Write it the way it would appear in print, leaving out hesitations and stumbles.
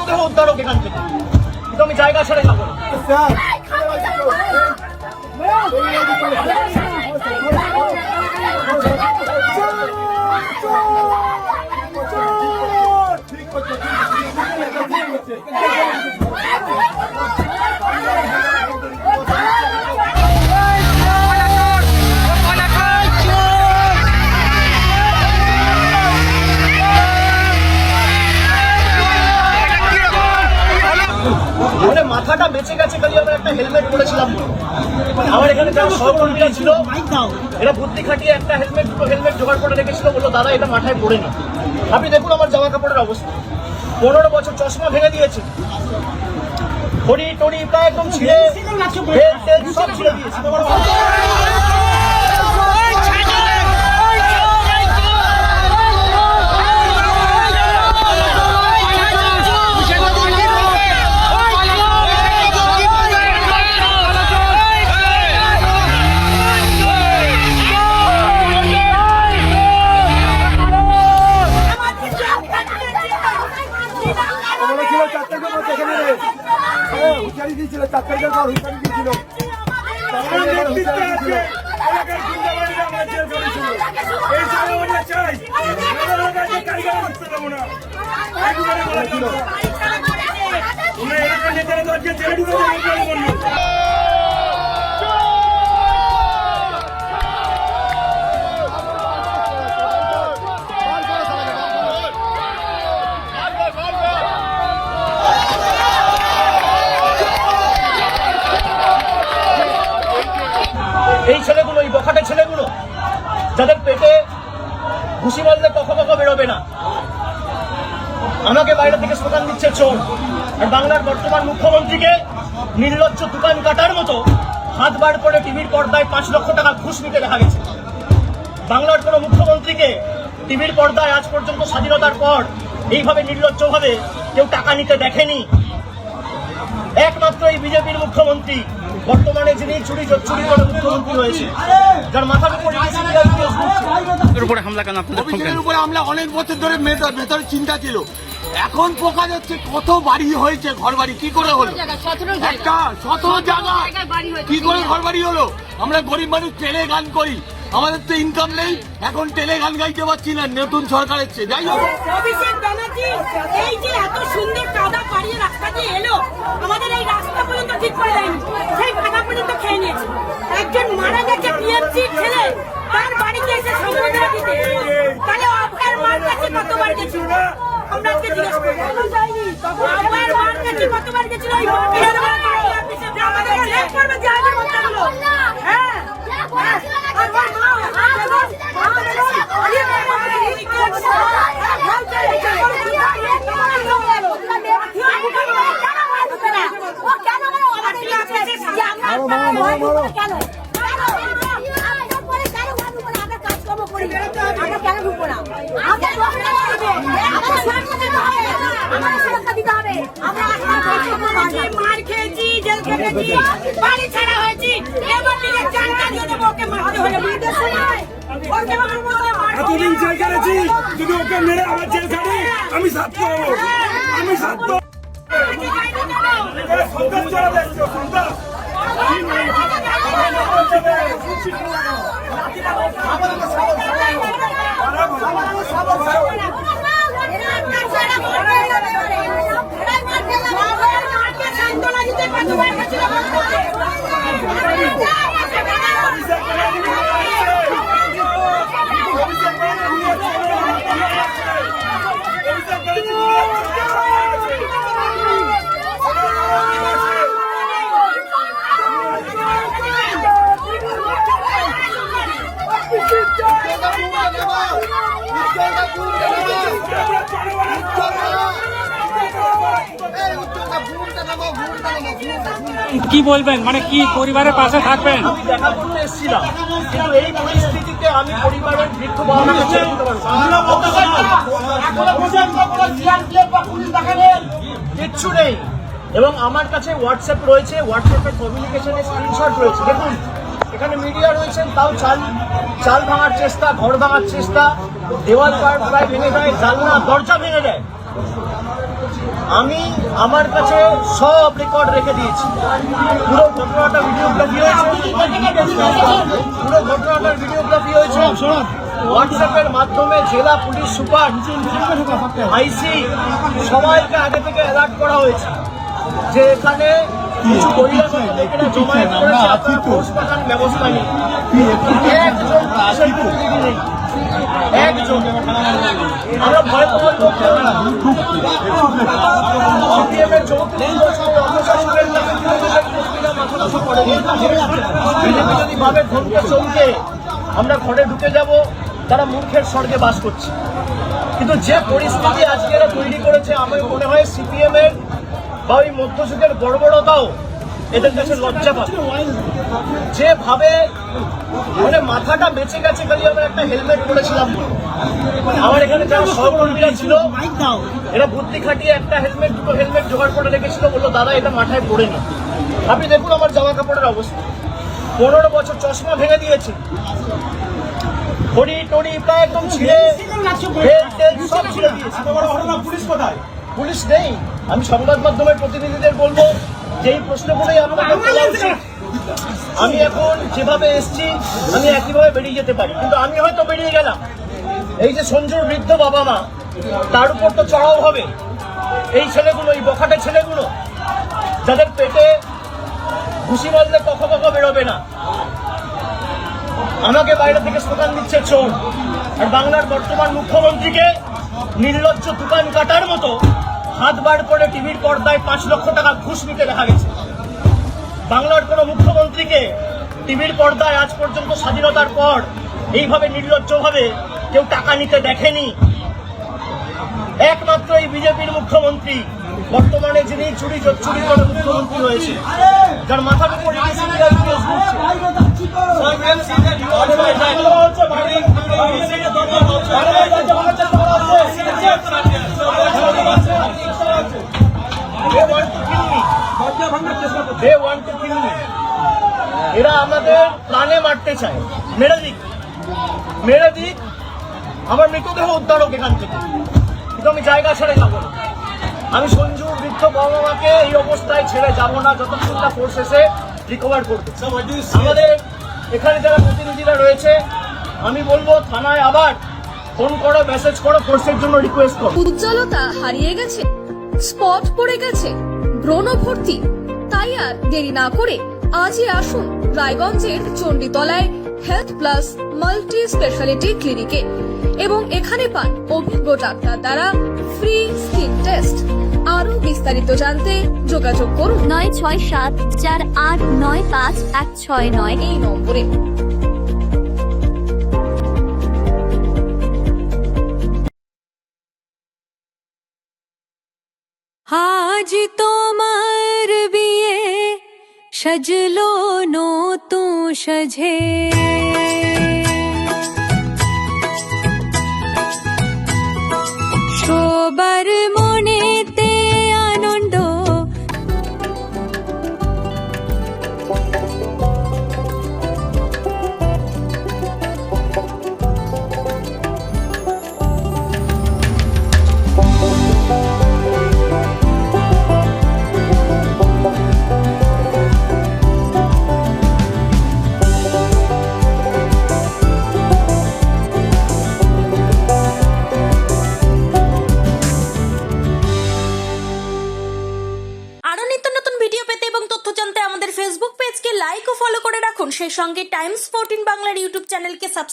মৃতদেহ উদ্ধার হোক এখান থেকে, কিন্তু আমি জায়গা ছেড়ে যাবো না। মানে মাথাটা বেঁচে গেছে, খালি আমরা একটা হেলমেট পরেছিলাম। আমার এখানে যারা সহকর্মীরা ছিল এরা বুদ্ধি খাটিয়ে একটা হেলমেট জোগাড় করে রেখেছিল, বললো দাদা এটা মাথায় পড়ে নি। আপনি দেখুন আমার জামা কাপড়ের অবস্থা, 15 বছর চশমা ভেঙে দিয়েছে, ঘড়ি টড়ি প্রায় একদম ছিঁড়ে সব ছিঁড়ে দিয়েছে। এই ছেলেগুলো, এই বখাটে ছেলেগুলো যাদের পেটে ঘুষি মারলে কখো বেরোবে না, আমাকে বাইরে থেকে স্লোগান দিচ্ছে চোর। আর বাংলার বর্তমান মুখ্যমন্ত্রীকে নির্লজ্জ দোকান কাটার মতো হাত বার করে টিভির পর্দায় 5 লক্ষ টাকা ঘুষ নিতে দেখা গেছে। বাংলার কোন মুখ্যমন্ত্রীকে টিভির পর্দায় আজ পর্যন্ত স্বাধীনতার পর এইভাবে নির্লজ্জভাবে কেউ টাকা নিতে দেখেনি। একমাত্র এই বিজেপির মুখ্যমন্ত্রী বর্তমানে যিনি চুরি করে মুখ্যমন্ত্রী হয়েছে, যার মাথার উপরে হামলা কেন? আপনাদের উপরে হামলা অনেক বছর ধরে ভেতরে চিন্তা ছিল, এখন পোকা যাচ্ছে। কত বাড়ি হয়েছে, ঘর বাড়ি কি করে হলো? একটা 17 জায়গা কি করে ঘর বাড়ি হলো? আমরা গরিব মানুষ ট্রেনে গান করি, আমাদের তো ইনকাম নেই, এখন টেলে গান গাইতে পারছি না নতুন সরকার এসছে। যাই হোক, অভিষেক ব্যানার্জি এই যে এত সুন্দর কাদা পাড়িয়ে রাস্তা দিয়ে এলো, আমাদের এই রাস্তা পর্যন্ত ঠিক করে দেয়নি, সেই কাদা পর্যন্ত খেয়ে নিয়েছে। একজন মারা গেছে টিএমসি ছেলে, তার বাড়িতে এসে সম্বোধনা দিতে, তাহলে আপনার মার কাছে কতবার গেছিল? আমরা আজকে জিজ্ঞেস করবো, আপনার মার কাছে কতবার গেছিল? আমাদের চেক করবে যে আগের মন্ত্রীগুলো, হ্যাঁ মার খেয়েছি, জেল খেটেছি, বাড়ি ছাড়া হয়েছি, এবার নিজের জানটা দিয়ে দেবো, ওকে মারতে হলে এতদিন জেল খেটেছি, যদি ওকে মেরে আবার জেল খাটি, আমি সাথ করবো, আমি সাথ করবো। কি বলবেন, মানে কি পরিবারের পাশে থাকবেন? আমি দেখা করতে এসেছিলাম, কিন্তু এই পরিস্থিতিতে আমি পরিবারের বৃদ্ধ বাবাকে ছেড়ে দিতে পারবো কিচ্ছু নেই। এবং আমার কাছে হোয়াটসঅ্যাপ রয়েছে, হোয়াটসঅ্যাপের কমিউনিকেশনের স্ক্রিনশট রয়েছে। দেখুন, এখানে মিডিয়া রয়েছেন, তাও চাল ভাঙার চেষ্টা, ঘর ভাঙার চেষ্টা, দেওয়াল প্রায় ভেঙে দেয়, জানলা দরজা ভেঙে দেয়। আমি আমার কাছে সব রেকর্ড রেখে দিয়েছি। পুরো ঘটনাটা ভিডিওগ্রাফি হয়েছে, পুরো ঘটনাটার ভিডিওগ্রাফি হয়েছে। হোয়াটসঅ্যাপের মাধ্যমে জেলা পুলিশ সুপার, আইসি সবাইকে আগে থেকে অ্যালার্ট করা হয়েছে যে এখানে কিছু বহিরাগত লোকেরা জমায়েত করেছে, আপনারা ফোর্স পাঠান, ব্যবস্থা নেই। একজন পুলিশের প্রতিনিধি নেই, একজন। আমরা ভয় পাওয়ার লোক সিপিএমের 34 বছরের অপশাসনের নামে তৃণমূলের মাথা নষ্ট করেনি। বিজেপি যদি ভাবে ধমকে চমকে আমরা ঘরে ঢুকে যাব, তারা মূর্খের স্বর্গে বাস করছে। কিন্তু যে পরিস্থিতি আজকে এরা তৈরি করেছে, আমার মনে হয় সিপিএম এর বা ওই মধ্যযুগের বর্বরতাও এদের কাছে লজ্জা পাবে। যেভাবে মানে মাথাটা বেঁচে গেছে খালি আমরা একটা হেলমেট পরেছিলাম। আমার এখানে যারা সহকর্মীরা ছিল এরা বুদ্ধি খাটিয়ে একটা হেলমেট, দুটো হেলমেট জোগাড় করে রেখেছিল, বললো দাদা এটা মাথায় পড়ে নি। আপনি দেখুন আমার জামা কাপড়ের অবস্থা, 15 বছর চশমা ভেঙে দিয়েছে, ঘড়ি টড়ি প্রায় একদম ছিঁড়ে সব ছিঁড়ে দিয়েছে। পুলিশ কোথায়? পুলিশ নেই। আমি সংবাদ মাধ্যমের প্রতিনিধিদের বলবো যে এই প্রশ্নগুলোই আপনাদের তোলা উচিত। আমি এখন যেভাবে এসছি আমি একইভাবে বেরিয়ে যেতে পারি, কিন্তু আমি হয়তো বেরিয়ে গেলাম, এই যে সঞ্জুর বৃদ্ধ বাবা মা, তার উপর তো চড়াও হবে এই ছেলেগুলো, এই বখাটে ছেলেগুলো, যাদের পেটে ঘুষি মারলে কখো বেরোবে না। আমাকে বাইরে থেকে স্লোগান দিচ্ছে চোর, আর বাংলার বর্তমান মুখ্যমন্ত্রীকে নির্লজ্জ দোকান কাটার মতো হাত বার করে টিভির পর্দায় 5 লক্ষ টাকা ঘুষ নিতে দেখা গেছে। বাংলার কোন মুখ্যমন্ত্রীকে টিভির পর্দায় আজ পর্যন্ত স্বাধীনতার পর এইভাবে নির্লজ্জভাবে কেউ টাকা নিতে দেখেনি। একমাত্র এই বিজেপির মুখ্যমন্ত্রী বর্তমানে যিনি চুরি করে মুখ্যমন্ত্রী হয়েছে, যার মাথার উপর এরা আমাদের প্রাণে মারতে চায়। মেরে দিক, আমার মৃতদেহ উদ্ধারক এখান থেকে, কিন্তু আমি জায়গা ছেড়ে যাবো না। আমি সঞ্জুর বৃদ্ধ বাবা মাকে এই অবস্থায় ছেড়ে যাবো না যতক্ষণ না ফোর্স এসে রিকভার করবে। আমাদের এখানে যারা প্রতিনিধিরা রয়েছে, আমি বলবো থানায় আবার ফোন করো, মেসেজ করো, ফোর্সের জন্য রিকোয়েস্ট করো। উজ্জ্বলতা হারিয়ে গেছে, স্পট পড়ে গেছে, ব্রণ ভর্তি, তাই আর দেরি না করে আজই আসুন রায়গঞ্জের চণ্ডীতলায় হেলথ প্লাস মাল্টি স্পেশালিটি ক্লিনিকে এবং এখানে পান অভিজ্ঞ ডাক্তার দ্বারা ফ্রি স্কিন টেস্ট। আরো বিস্তারিত জানতে যোগাযোগ করুন 9674895169 এই নম্বরে। আজ তোমার বিয়ে সাজলো নতুন সাজে, সবার মনেতে আনন্দ, ফেসবুক পেজকে লাইক ও ফলো করে রাখুন, সেই সঙ্গে টাইমস 14 বাংলার ইউটিউব চ্যানেলকে সাবস্ক্রাইব